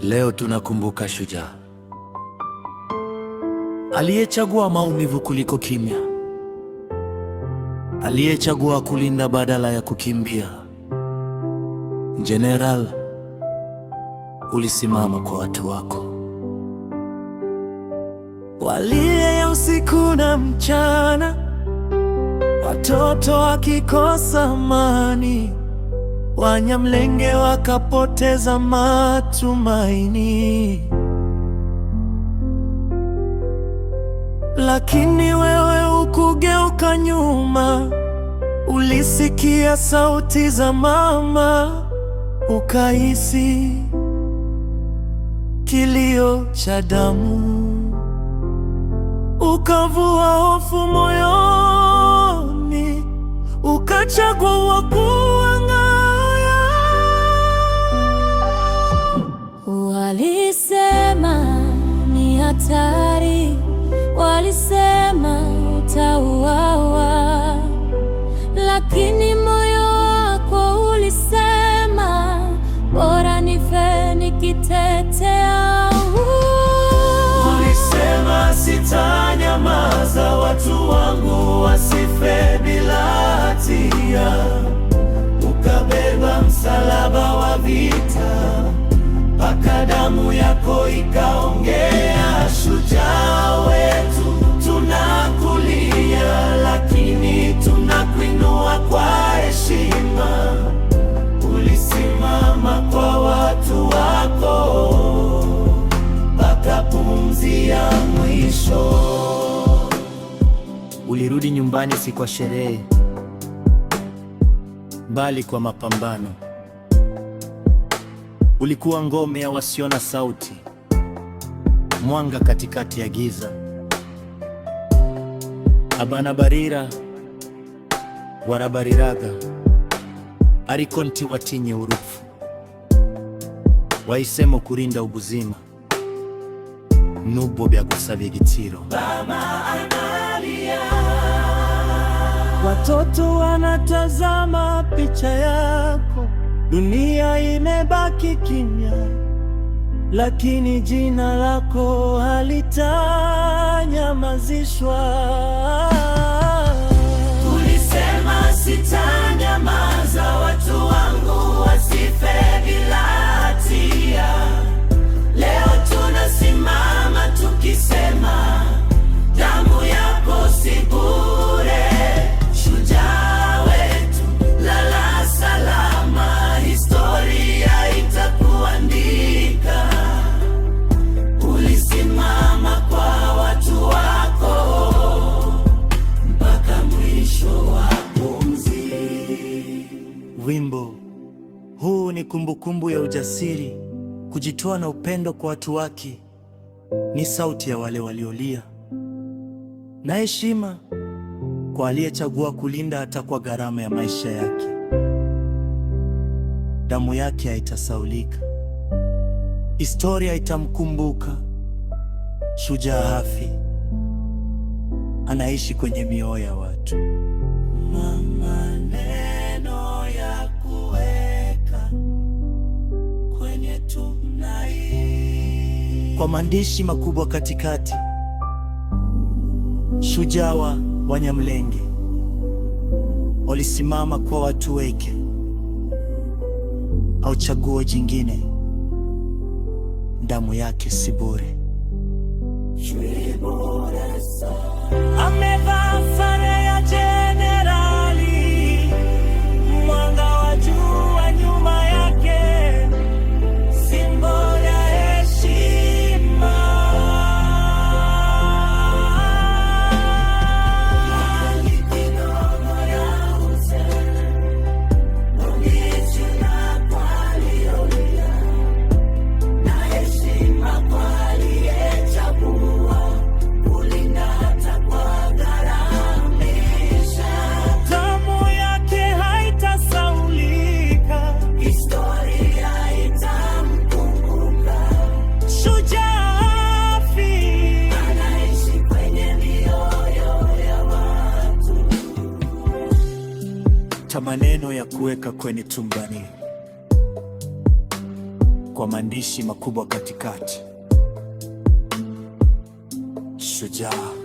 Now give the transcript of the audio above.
Leo tunakumbuka shujaa aliyechagua maumivu kuliko kimya, aliyechagua kulinda badala ya kukimbia. Jeneral, ulisimama kwa watu wako, walie usiku na mchana, watoto wakikosa amani, Wanyamlenge wakapoteza matumaini. Lakini wewe hukugeuka nyuma, ulisikia sauti za mama, ukahisi kilio cha damu, ukavua hofu moyoni, ukachagua kuang'aa. Walisema ni hatari, walisema utauawa, lakini moyo wako ulisema bora nife nikitetea. Ulisema sitanyamaza, watu wangu wasife bila hatia. Ukabeba msalaba wa vita, mpaka damu yako ikaongea. Shujaa wetu, tunakulia, lakini tunakuinua kwa heshima. Ulisimama kwa watu wako mpaka pumzi ya mwisho. Ulirudi nyumbani si kwa sherehe, bali kwa mapambano. Ulikuwa ngome ya wasio na sauti, mwanga katikati ya giza. Abana barira warabariraga ariko ntiwatinye urupfu, wahisemo kurinda ubuzima nubwo byagusabye igitsiro. Mama analia, watoto wanatazama picha yako, dunia imebaki kimya, lakini jina lako halitanyamazishwa. Ulisema sitanyamaza, watu wangu wasife bila hatia. Leo tunasimama tukisema damu yako si bure. Shujaa wetu, lala salama, historia itakuandika. Ulisimama kwa watu wako mpaka mwisho wa pumzi. Wimbo huu ni kumbukumbu ya ujasiri, kujitoa na upendo kwa watu wake. Ni sauti ya wale waliolia, na heshima kwa aliyechagua kulinda hata kwa gharama ya maisha yake. Damu yake haitasaulika, historia itamkumbuka. Shujaa hafi, anaishi kwenye mioyo ya watu. Maneno ya kuweka kwenye tumaini, kwa maandishi makubwa katikati. Shujaa wa Wanyamlenge walisimama kwa watu wake, au chaguo jingine. Damu yake si bure. Amevaa sare ya jenerali, mwanga wa jua nyuma yake, simboli ya heshima. Maneno ya kuweka kwenye tumbani, kwa maandishi makubwa katikati. Shujaa.